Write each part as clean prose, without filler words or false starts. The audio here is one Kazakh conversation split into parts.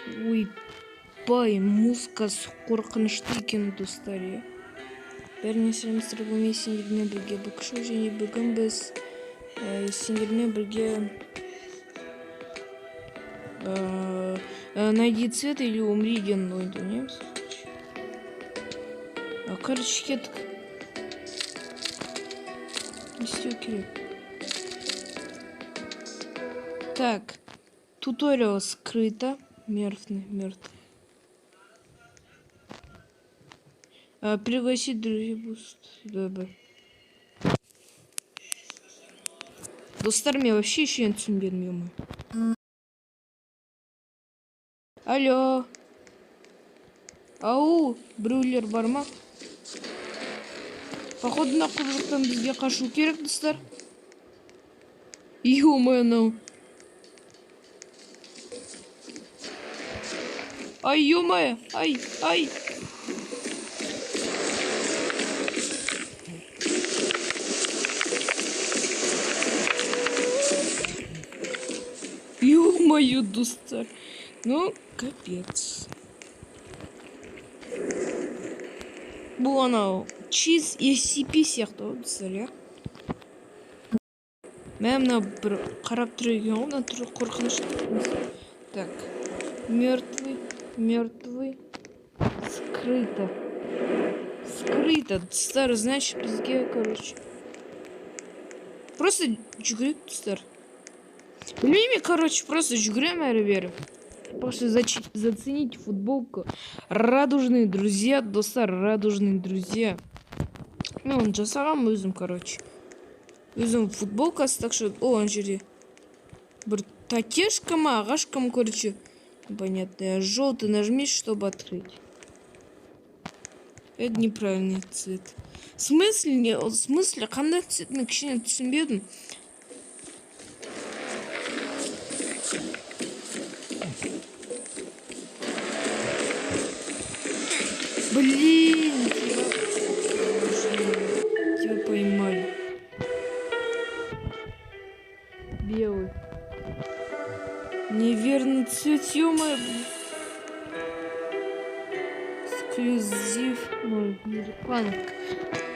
ойбай, музыкасы қорқынышты екен достар. Бәріне сәлемдер, бүгін сендермен бірге Букшоу, және бүгін біз сендермен бірге найди цвет или умри деген ойынды ойнаймыз. Короче, кеттік. Не істеу керек. Так, туториал скрыто. Мертвый. Пригласить друзей буст. Достар, мен вообще еще не түсінбедім. Алло. Ау, біреулер бар ма? Походу, мына құбыжықтан бізге қашу керек, достар. Ё-моё. Ай, ё-моё. Ай. Ё-моё, достар. Ну, капец. Бұл анау чиз SCP сияқты ғой, достар. Мен мына бір қарап тұр екен ғой, мына түрі қорқынышты. Так, мертвый. Скрыто. Достар, значит, бізге, короче. Просто жүгірек, достар. Білмейме, короче, просто жүгірем әрі-бері. Просто зацените футболку. Радужные друзья, достар, радужные друзья. Мен оны жасағам өзім, короче. Өзім футболкасы, так что... О, ана жерде. Бір такешка ма, ағашка ма, короче. Понятно. Желтый нажми, чтобы открыть. Это неправильный цвет. В смысле, қандай цвет? Мен кішкене түсінбедім. Блин, тебя поймали. Белый. Неверный цвет, ё-моё. Эксклюзив. Ой, реклама.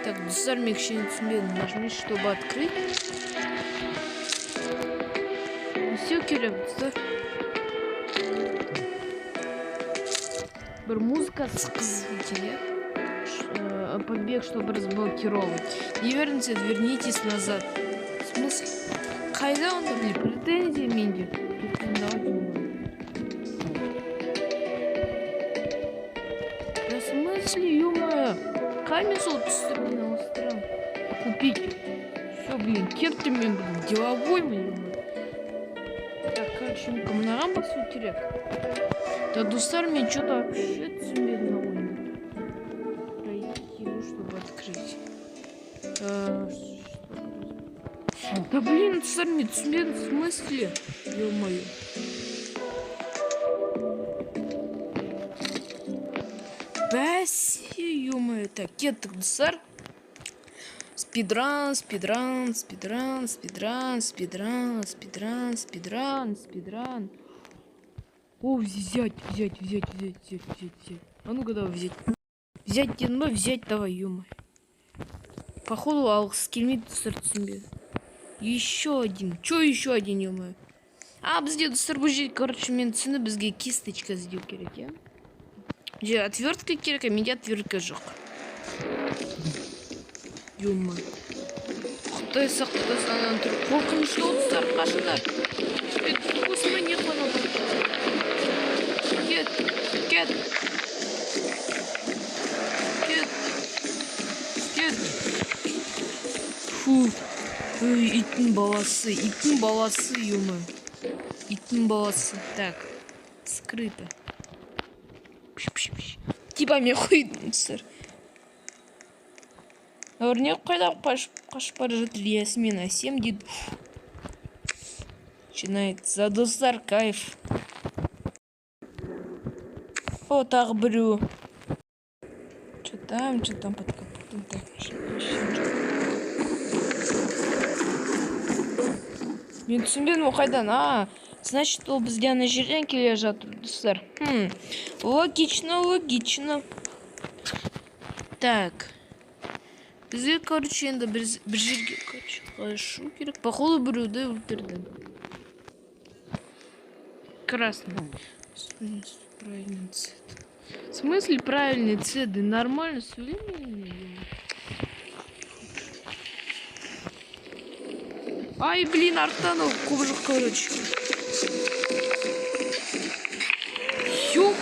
Так, достар, мен кішкене түсінбедім. Нажми, чтобы открыть. Все керек, достар. Бір музыка сқызбите. Побег, чтобы разблокировать. Неверный цвет, вернитесь назад. В смысле? Қайда онда, блин, претензия менде. В смысле, ё-моё? Қаймен сол түсірмені ауыстырам. Купить. Все, блин, кетті мен, блин, деловой ма, ё-моё. Так, короче, мынаған басу керек. Да, достар, мен что-то вообще түсінбедім на ойын. Пройти, чтобы открыть. Да блин, достар, мен түсінбедім, в смысле? Ё-моё. Бәсе, ё-моё. Так, кеттік, достар. Спидран. О, взять. А ну-ка, давай взять. Взять, давай, ё-моё. Походу, алғысы келмейді, достар, түсінбеді. Еще один. Чё еще один, ё-моё? Бізде, достар, бұл жерде, короче, мен түсінді, бізге кисточка іздеу керек, я? Же, отвертка керек, а менде отвертка жоқ. Ё-моё. Құдай сақтасын, анан тұр. Қорқынышты достар, қашыңдар. Осыма не қана бар. Кет. Фу. Иттің баласы, ё-моё. Иттің баласы. Так, скрыто. Типа мен қойдым, достар. Өрне қайда қашып бара жатыр, Ясмин Асем дейді. Начинается, достар, кайф. О, тағы біреу. Что там под капотом? Так, мен түсінбедім, о қайдан? Значит, ол бізде ана жерден келе жатыр, достар. Логично, логично. Так. Бізге, короче, енді бір жерге, короче, қашу керек. Походу, біреуді өлтірді. Красный. Правильный цвет. В смысле правильный цвет? Да нормально, современный. Ай, блин, артанул кубжик, короче. Ё?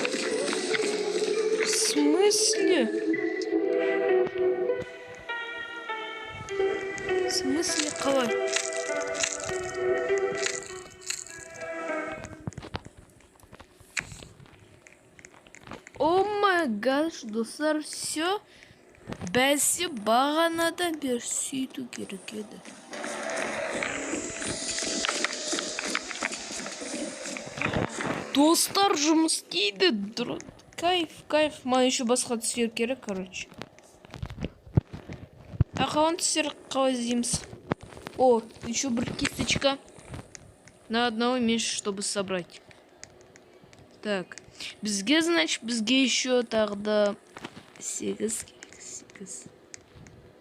В смысле? В смысле, қалай? О май гаш, достар, все. Бәсі бағанадан бер сөйту керек еді. Достар, жұмыс істейді. Кайф, кайф. Маған еще басқа түстер керек, короче. Қалған түстер қалай іздейміз? О, еще бір кисточка. На одного меньше, чтобы собрать. Так. Бізге, значит, бізге еще тогда 8 керек. 8.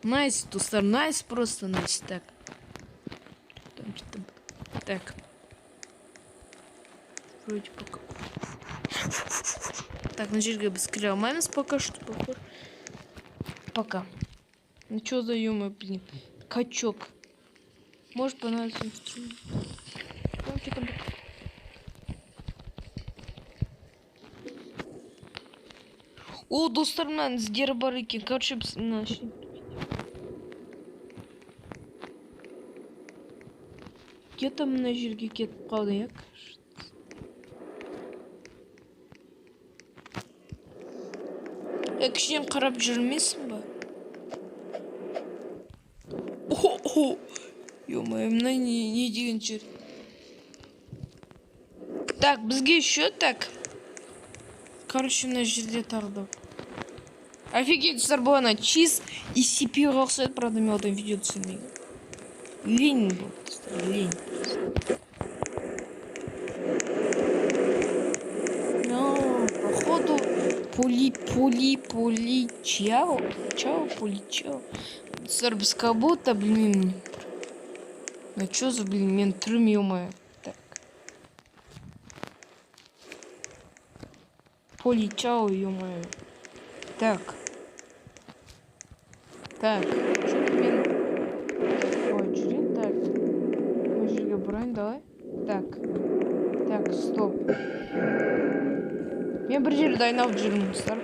Найс, достар, найс, просто найс. Так. Так. Вроде пока. Так, на жерге біз кіре алмаймыз пока что. Пока. Ну что за юмор, блин. Качок. Может понадобиться инструмент. Там. О, достарымнан іздері бар екен. Короче, біз нашли. Где-то мына жерге кетіп қалды, я, кажется. Кішкене қарап жүрмейсің ба? О, ё-моё, мына не деген жер. Так, бізге еще так. Короче, мына жерде тағы да. Офигеть, достар, бұл ана чиз и CPU ұқсайды, правда, мен одан видео түсірмеймін. Лень бұл, достар, лень. Походу, чао. Достар, біз как будто, блин, ну чё за, блин, мен түрім, ё-моё. Так. Чао, ё-моё. Так. Что-то мен... Ой, жүрейін, так. Мына жерге бұрайын, давай. Так, стоп. Мен бір жерді айналып жүрмін, достар.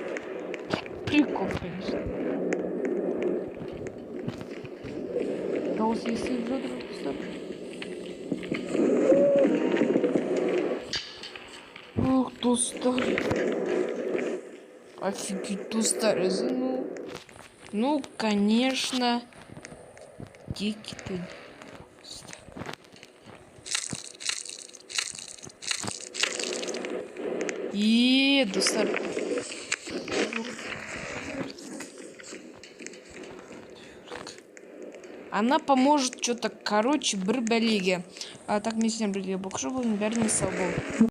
Прикол, конечно. Дауыс естіліп жатыр, достар. Ох, достар. Офигеть, достар, ну, конечно. Дикий ты. Достар. Она поможет что-то, короче, бір бәлеге. А так мен сен бірге боқшы болдым, бәріне сау бол.